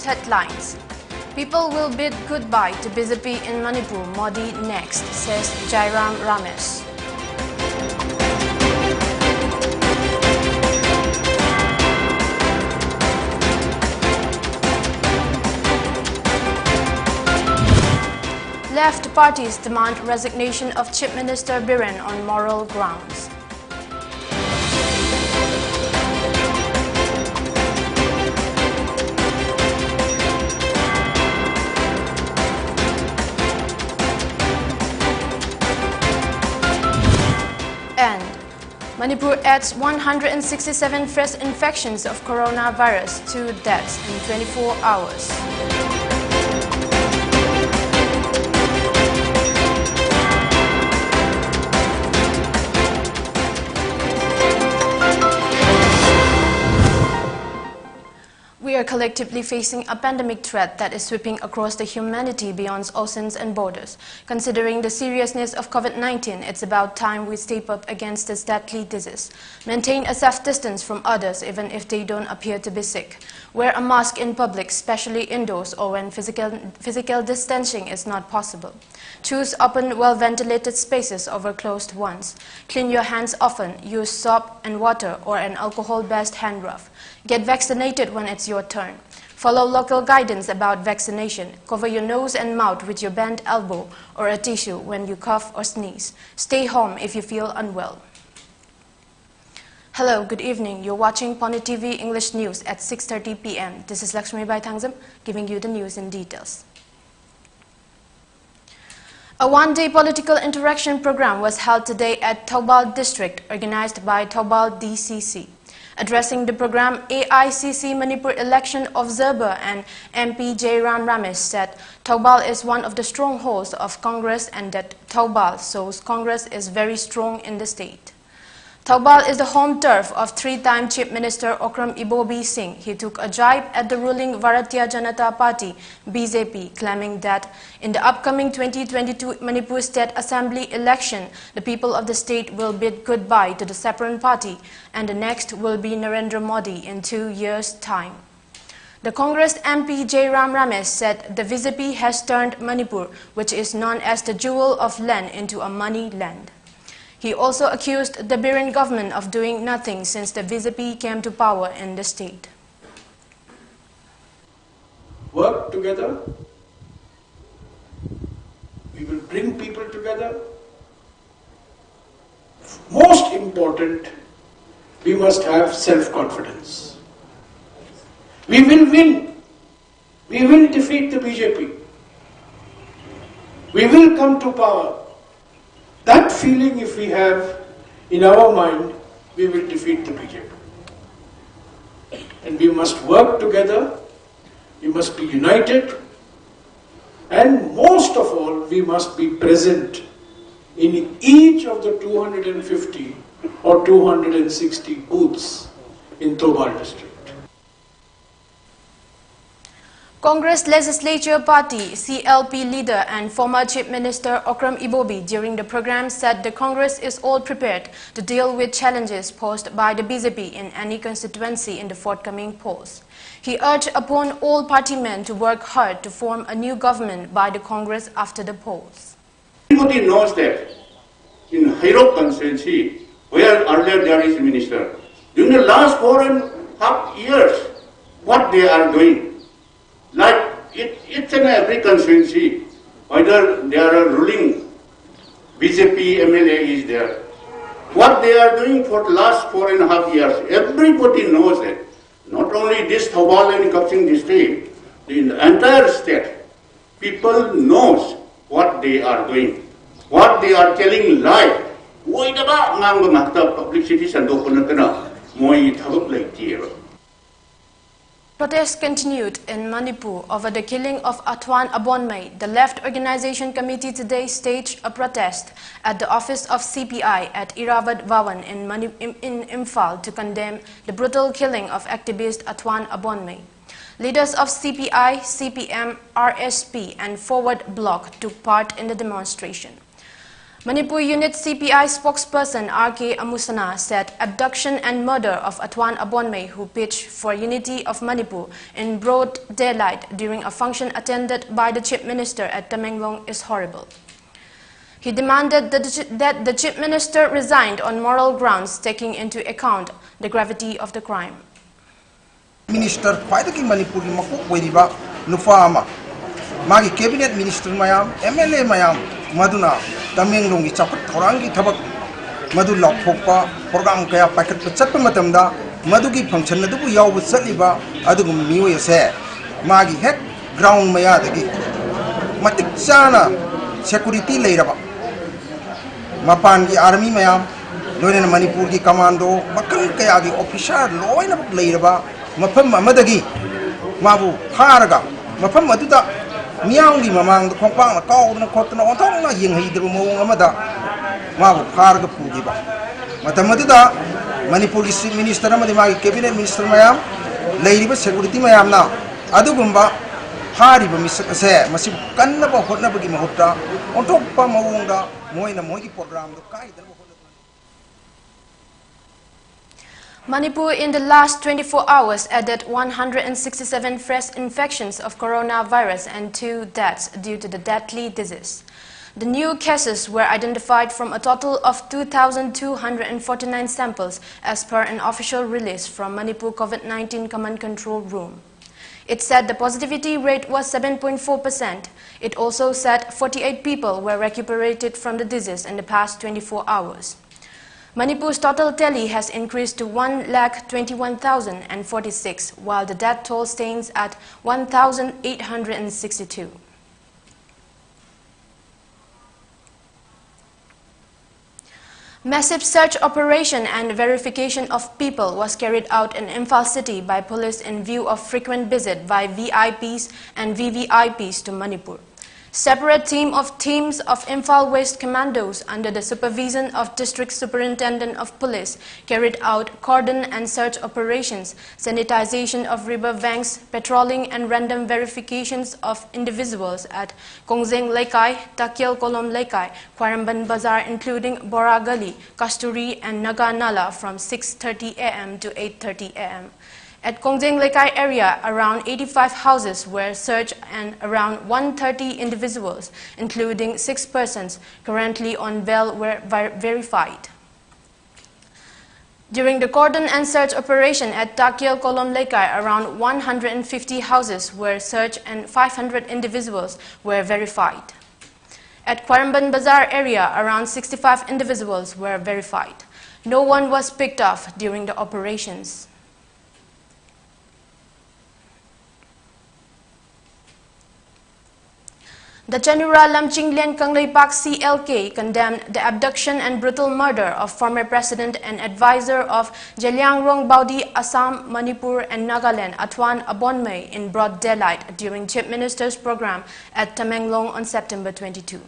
News headlines. People will bid goodbye to BJP in Manipur, Modi next, says Jairam Ramesh. Left parties demand resignation of Chief Minister Biren on moral grounds. And Manipur adds 167 fresh infections of coronavirus, 2 deaths in 24 hours. We are collectively facing a pandemic threat that is sweeping across the humanity beyond oceans and borders. Considering the seriousness of COVID-19, it's about time we step up against this deadly disease. Maintain a safe distance from others even if they don't appear to be sick. Wear a mask in public, especially indoors or when physical distancing is not possible. Choose open, well-ventilated spaces over closed ones. Clean your hands often. Use soap and water or an alcohol-based hand rub. Get vaccinated when it's your turn. Follow local guidance about vaccination. Cover your nose and mouth with your bent elbow or a tissue when you cough or sneeze. Stay home if you feel unwell. Hello, good evening. You're watching PONYTV English News at 6:30 p.m. This is LAKSMIBAI giving you the news in details. A one-day political interaction program was held today at Thoubal district, organized by Thoubal DCC. Addressing the program, AICC Manipur election observer and MP Jairam Ramesh said Thoubal is one of the strongholds of Congress and that Thoubal shows Congress is very strong in the state. Thoubal is the home turf of three-time Chief Minister Okram Ibobi Singh. He took a jibe at the ruling Bharatiya Janata Party, BJP, claiming that in the upcoming 2022 Manipur State Assembly election, the people of the state will bid goodbye to the Saffron Party and the next will be Narendra Modi in 2 years' time. The Congress MP Jairam Ramesh said the BJP has turned Manipur, which is known as the jewel of land, into a money land. He also accused the Biren government of doing nothing since the BJP came to power in the state. Work together. We will bring people together. Most important, we must have self-confidence. We will win. We will defeat the BJP. We will come to power. That feeling, if we have in our mind, we will defeat the BJP. And we must work together, we must be united, and most of all, we must be present in each of the 250 or 260 booths in Thoubal district. Congress Legislature Party CLP leader and former Chief Minister Okram Ibobi during the program said the Congress is all prepared to deal with challenges posed by the BJP in any constituency in the forthcoming polls. He urged upon all party men to work hard to form a new government by the Congress after the polls. Everybody knows that in Hairok constituency, where earlier there is a minister, during the last 4.5 years, what they are doing, like it's in every constituency, whether they are a ruling BJP MLA is there. What they are doing for the last 4.5 years, everybody knows that. Not only this Thoubal and Kapsing district, in the entire state, people knows what they are doing, what they are telling lie. Why the publicity and Protests continued in Manipur over the killing of Atwan Abonmai. The Left Organization Committee today staged a protest at the office of CPI at Iravat Bhawan in Imphal to condemn the brutal killing of activist Atwan Abonmai. Leaders of CPI, CPM, RSP and Forward Bloc took part in the demonstration. Manipur Unit CPI spokesperson R.K. Amusana said abduction and murder of Atwan Abonmei, who pitched for unity of Manipur in broad daylight during a function attended by the Chief Minister at Tamenglong, is horrible. He demanded that the Chief Minister resigned on moral grounds, taking into account the gravity of the crime. Minister Kwaidaki Manipur Makuk Wediba Nufama Magi Cabinet Minister Mayam, MLA Mayam, Maduna, Tamenglong Chaput Torangi Tabak Madu Lokpopa, Program Kaya Packet Chapamatamda, Madugi function Nadu Yaw with Saliba, Adugum Miwe say, Magi Head Ground Mayadagi Matik Sana Security Later. Mapan di army mayam, Loyan Manipur di commando, Bakal Kayagi officer, Loyan of Labour, Mapam Madagi, Mabu, Haraga, Mapam Maduda, Miang di Mamang, the Kompang, Kau, and Cotton on Tonga, Ying Hidro Amada, Mabu, Haraga Pugiba. Matamaduda, Manipur Minister Madimagi Cabinet Minister Mayam, Lady Security Mayam now, Adugumba, Hari Mr. Say, Masip Kanaba Hotnabagi Mahota, on top of Mawunga. Manipur in the last 24 hours added 167 fresh infections of coronavirus and 2 deaths due to the deadly disease. The new cases were identified from a total of 2,249 samples as per an official release from Manipur COVID-19 Command Control Room. It said the positivity rate was 7.4%. It also said 48 people were recuperated from the disease in the past 24 hours. Manipur's total tally has increased to 1,21,046, while the death toll stands at 1,862. Massive search operation and verification of people was carried out in Imphal city by police in view of frequent visit by VIPs and VVIPs to Manipur. Separate teams of Imphal West Commandos under the supervision of District Superintendent of Police carried out cordon and search operations, sanitization of river banks, patrolling and random verifications of individuals at Kongjeng Lekai, Takyel Kolom Lekai, Kwaramban Bazar including Bora Gali, Kasturi and Naga Nala from 6:30 am to 8:30 am. At Kongjeng Lekai area, around 85 houses were searched and around 130 individuals, including 6 persons currently on bail, were verified. During the cordon and search operation at Takyel Kolom Lekai, around 150 houses were searched and 500 individuals were verified. At Kwaramban Bazar area, around 65 individuals were verified. No one was picked off during the operations. The Chanura Lamchinglen Kangleipak CLK condemned the abduction and brutal murder of former president and advisor of Jeliangrong Baudi, Assam, Manipur and Nagaland, Atwan Abonmei, in broad daylight during Chief Minister's program at Tamenglong on September 22.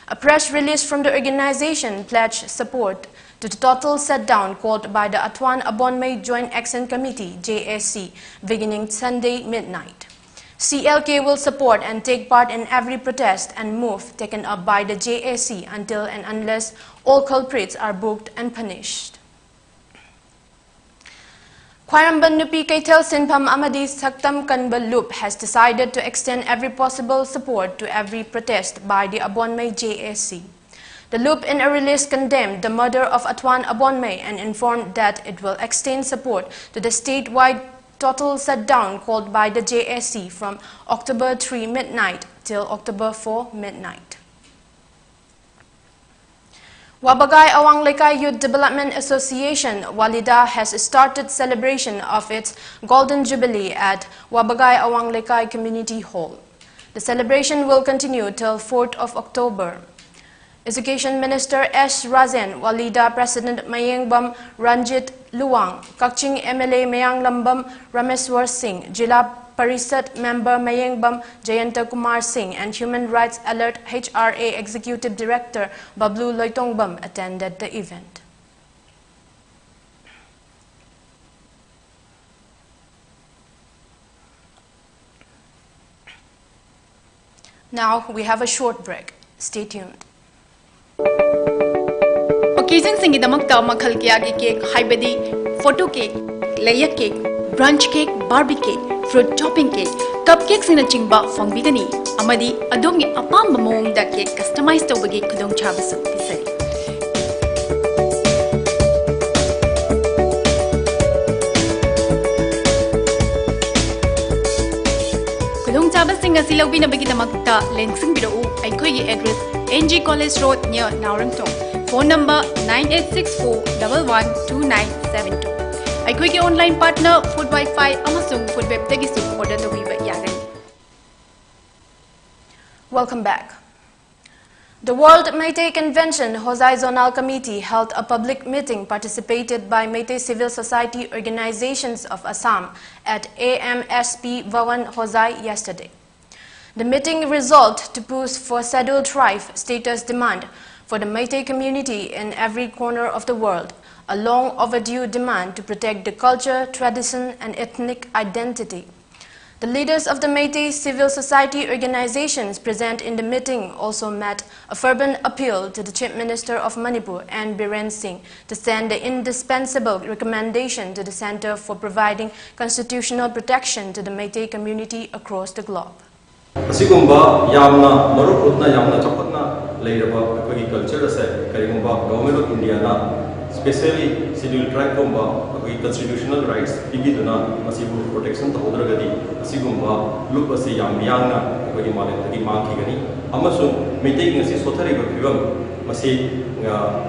A press release from the organization pledged support to the total shutdown called by the Atwan Abonmei Joint Action Committee, JAC, beginning Sunday midnight. CLK will support and take part in every protest and move taken up by the JAC until and unless all culprits are booked and punished. Kwaramban Nupi Kaitel Sinpam Amadi Saktam Kanba Loop has decided to extend every possible support to every protest by the Abonmei JAC. The Loop in a release condemned the murder of Atwan Abonmei and informed that it will extend support to the statewide total shutdown called by the JAC from October 3 midnight till October 4 midnight. Wabagai Awang Lekai Youth Development Association, Walida, has started celebration of its Golden Jubilee at Wabagai Awang Lekai Community Hall. The celebration will continue till 4th of October. Education Minister S. Razen, Walida President Mayengbam Ranjit Luwang, Kakching MLA Mayang Lambam Rameswar Singh, Jila Parisat Member Mayengbam Jayanta Kumar Singh and Human Rights Alert HRA Executive Director Bablu Loitongbam attended the event. Now we have a short break. Stay tuned. occasion singidamagta makhal kayagi cake haibadi photo cake, layer cake, brunch cake, barbie cake, fruit topping cake, cupcakes in a chingba fongbigani amadi adomgi apamba mawongda cake customized tawbagi khudongchabasu pisari. Khudongchabasing asi lawbinabagidamagta lengsing bidau aikhoigi address NG College Road near Naurangtong. Phone number 9864112972. Aikhoigi online partner Food Wi-Fi amasung Food Web tagisu order tawiba yagani. Welcome back. The World Meitei Convention Hosai Zonal Committee held a public meeting participated by Meitei civil society organizations of Assam at AMSP Bhawan Hosai yesterday. The meeting resolved to push for scheduled tribe status demand for the Meitei community in every corner of the world, a long overdue demand to protect the culture, tradition and ethnic identity. The leaders of the Meitei civil society organizations present in the meeting also made a fervent appeal to the Chief Minister of Manipur and Biren Singh to send the indispensable recommendation to the Center for providing constitutional protection to the Meitei community across the globe. Asigumba yamna maruputna yamna chapatna leiraba akoi culture ase karigumba government of India na especially scheduled tribe gumba akoi constitutional rights ibiduna masibu protection tahodragadi asigumba loop ase yamyangna akoi malentagi mangkhigani amasung meitei ngasi sothari ba phibam masi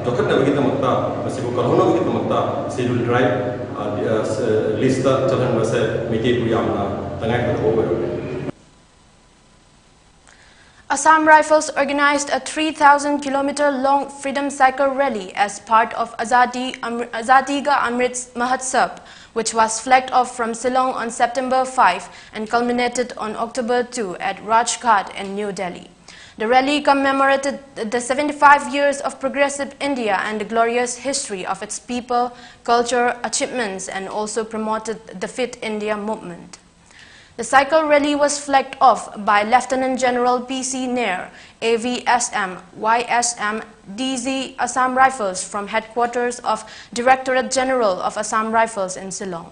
jokhatna bagitamakta masibu kalhona bagitamakta scheduled tribe list ta chalan base meitei pu yamna tangai ko over. Assam Rifles organized a 3,000-kilometer-long Freedom Cycle Rally as part of Azadi Ka Amrit Mahotsav, which was flagged off from Shillong on September 5 and culminated on October 2 at Rajghat in New Delhi. The rally commemorated the 75 years of progressive India and the glorious history of its people, culture, achievements, and also promoted the Fit India movement. The cycle rally was flagged off by Lieutenant General P.C. Nair, AVSM, YSM, DZ Assam Rifles from headquarters of Directorate General of Assam Rifles in Shillong.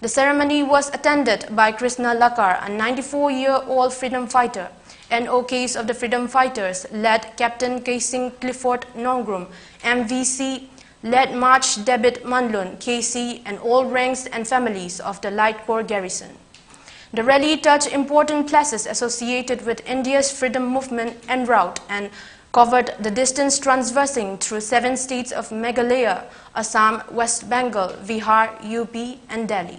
The ceremony was attended by Krishna Lakar, a 94-year-old freedom fighter, NOKs of the freedom fighters led Captain Kaising Clifford Nongrum, MVC led March Debit Manlun, KC, and all ranks and families of the Light Corps garrison. The rally touched important places associated with India's freedom movement en route and covered the distance traversing through 7 states of Meghalaya, Assam, West Bengal, Bihar, UP, and Delhi.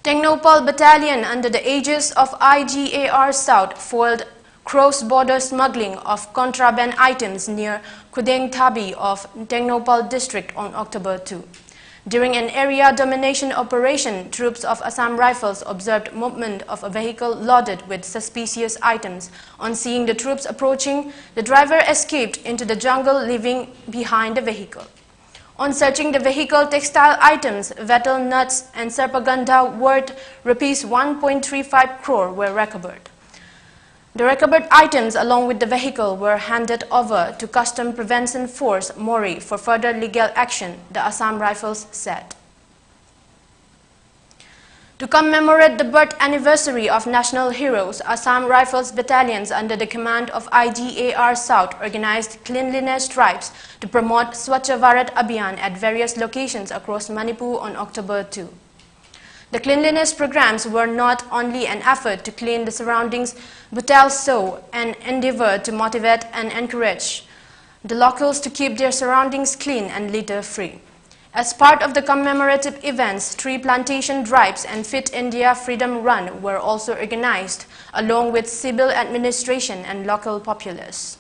Technopal Battalion under the aegis of IGAR South foiled cross-border smuggling of contraband items near Kudeng Thabi of Technopal district on October 2. During an area domination operation, troops of Assam Rifles observed movement of a vehicle loaded with suspicious items. On seeing the troops approaching, the driver escaped into the jungle, leaving behind the vehicle. On searching the vehicle, textile items, betel nuts, and sarpagandha worth rupees 1.35 crore were recovered. The recovered items along with the vehicle were handed over to Custom Prevention Force Mori for further legal action, the Assam Rifles said. To commemorate the birth anniversary of national heroes, Assam Rifles battalions under the command of IGAR South organized cleanliness drives to promote Swachh Bharat Abhiyan at various locations across Manipur on October 2. The cleanliness programs were not only an effort to clean the surroundings, but also an endeavor to motivate and encourage the locals to keep their surroundings clean and litter-free. As part of the commemorative events, tree plantation drives and Fit India Freedom Run were also organized, along with civil administration and local populace.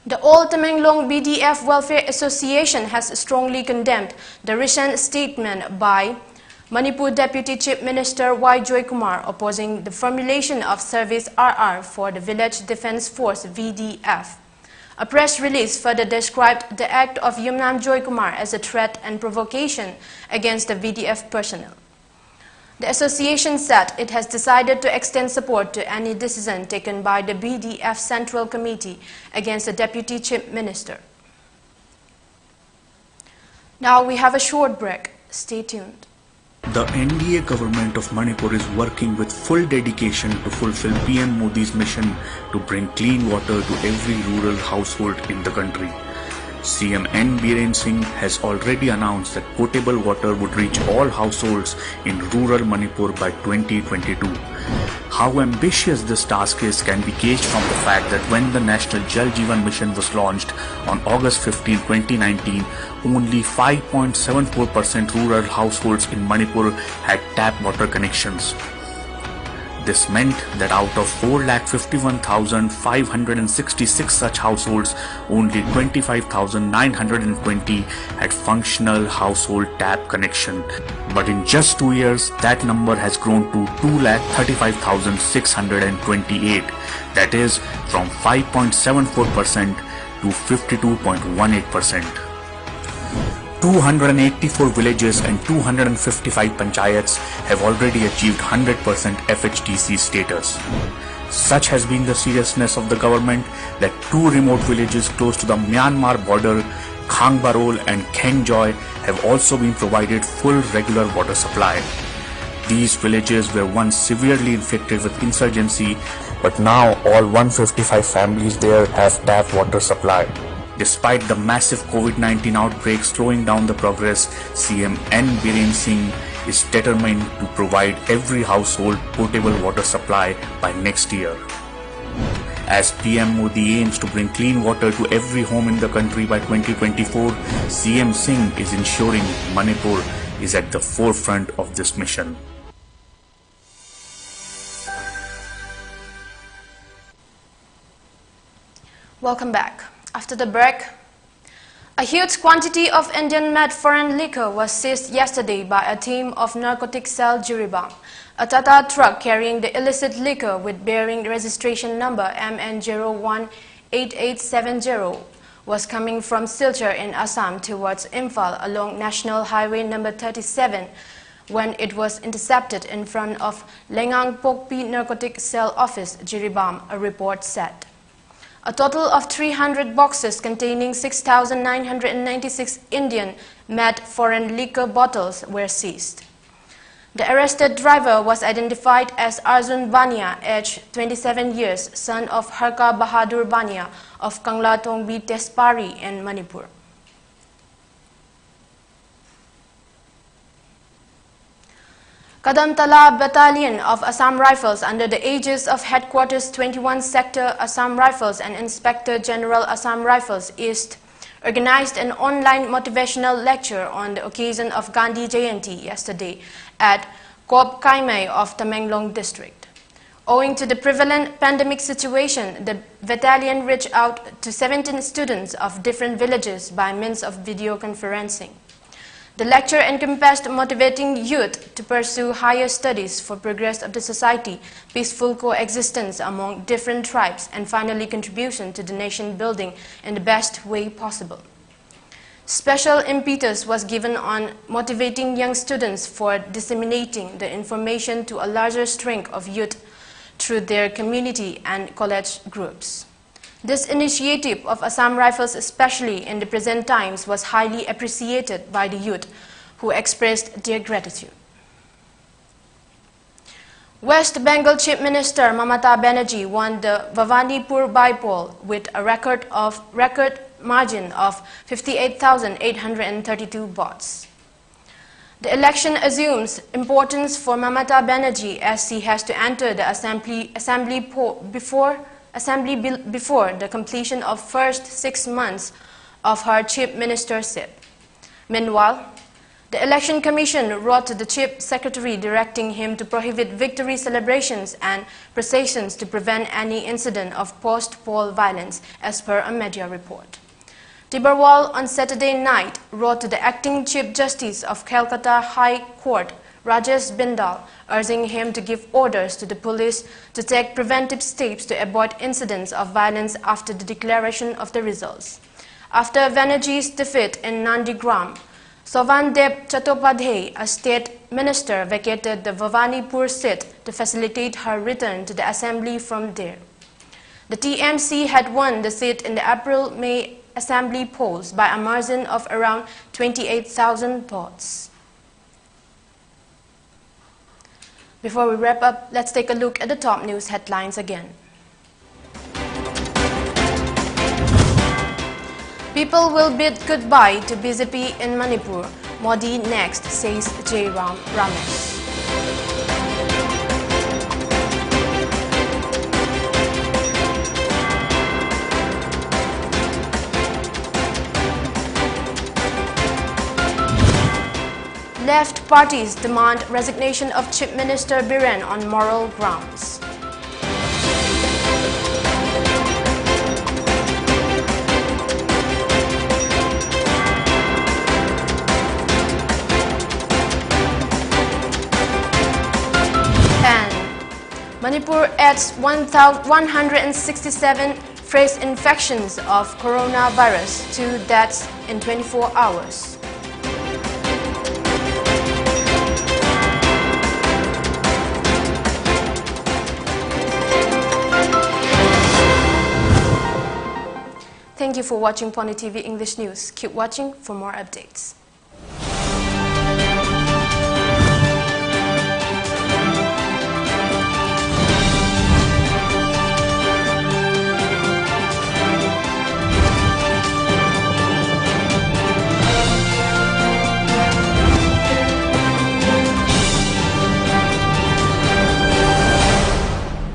The All Tamenglong BDF Welfare Association has strongly condemned the recent statement by Manipur Deputy Chief Minister Y. Joy Kumar opposing the formulation of Service RR for the Village Defence Force VDF. A press release further described the act of Yumnam Joy Kumar as a threat and provocation against the VDF personnel. The association said it has decided to extend support to any decision taken by the BDF Central Committee against the Deputy Chief Minister. Now we have a short break. Stay tuned. The NDA government of Manipur is working with full dedication to fulfill PM Modi's mission to bring clean water to every rural household in the country. CM N. Biren Singh has already announced that potable water would reach all households in rural Manipur by 2022. How ambitious this task is can be gauged from the fact that when the National Jal Jeevan Mission was launched on August 15, 2019, only 5.74% rural households in Manipur had tap water connections. This meant that out of 4,51,566 such households, only 25,920 had functional household tap connection. But in just 2 years, that number has grown to 2,35,628. That is from 5.74% to 52.18%. 284 villages and 255 panchayats have already achieved 100% FHTC status. Such has been the seriousness of the government that 2 remote villages close to the Myanmar border, Khangbarol and Khengjoy, have also been provided full regular water supply. These villages were once severely infected with insurgency, but now all 155 families there have tap water supply. Despite the massive COVID-19 outbreak slowing down the progress, CM N. Biren Singh is determined to provide every household potable water supply by next year. As PM Modi aims to bring clean water to every home in the country by 2024, CM Singh is ensuring Manipur is at the forefront of this mission. Welcome back. After the break, a huge quantity of Indian-made foreign liquor was seized yesterday by a team of narcotics cell Jiribam. A Tata truck carrying the illicit liquor with bearing registration number MN018870 was coming from Silchar in Assam towards Imphal along National Highway number 37 when it was intercepted in front of Lengang Pokpi Narcotics Cell Office, Jiribam, a report said. A total of 300 boxes containing 6,996 Indian-made foreign liquor bottles were seized. The arrested driver was identified as Arjun Bania, aged 27 years, son of Harka Bahadur Bania of Kangla Tongbi Tespari in Manipur. Kadamtala Battalion of Assam Rifles under the aegis of Headquarters 21 Sector Assam Rifles and Inspector General Assam Rifles East organized an online motivational lecture on the occasion of Gandhi Jayanti yesterday at Kop Kaimai of Tamenglong District. Owing to the prevalent pandemic situation, the battalion reached out to 17 students of different villages by means of video conferencing. The lecture encompassed motivating youth to pursue higher studies for progress of the society, peaceful coexistence among different tribes, and finally contribution to the nation building in the best way possible. Special impetus was given on motivating young students for disseminating the information to a larger strength of youth through their community and college groups. This initiative of Assam Rifles, especially in the present times, was highly appreciated by the youth, who expressed their gratitude. West Bengal Chief Minister Mamata Banerjee won the Bhavanipur by-poll with a record margin of 58,832 votes. The election assumes importance for Mamata Banerjee as she has to enter the assembly before the completion of first 6 months of her chief ministership. Meanwhile, the Election Commission wrote to the Chief Secretary directing him to prohibit victory celebrations and processions to prevent any incident of post-poll violence, as per a media report. Tiberwal on Saturday night wrote to the Acting Chief Justice of Calcutta High Court, Rajesh Bindal, urging him to give orders to the police to take preventive steps to avoid incidents of violence after the declaration of the results. After Banerjee's defeat in Nandigram, Sovan Deb Chattopadhyay, a state Minister vacated the Bhavanipur seat to facilitate her return to the assembly from there. The TMC had won the seat in the April-May assembly polls by a margin of around 28,000 votes. Before we wrap up, let's take a look at the top news headlines again. People will bid goodbye to BJP in Manipur. Modi next, says J. Ramesh. Left parties demand resignation of Chief Minister Biren on moral grounds. Manipur adds 167 fresh infections of coronavirus to deaths in 24 hours. Thank you for watching PONYTV English News. Keep watching for more updates.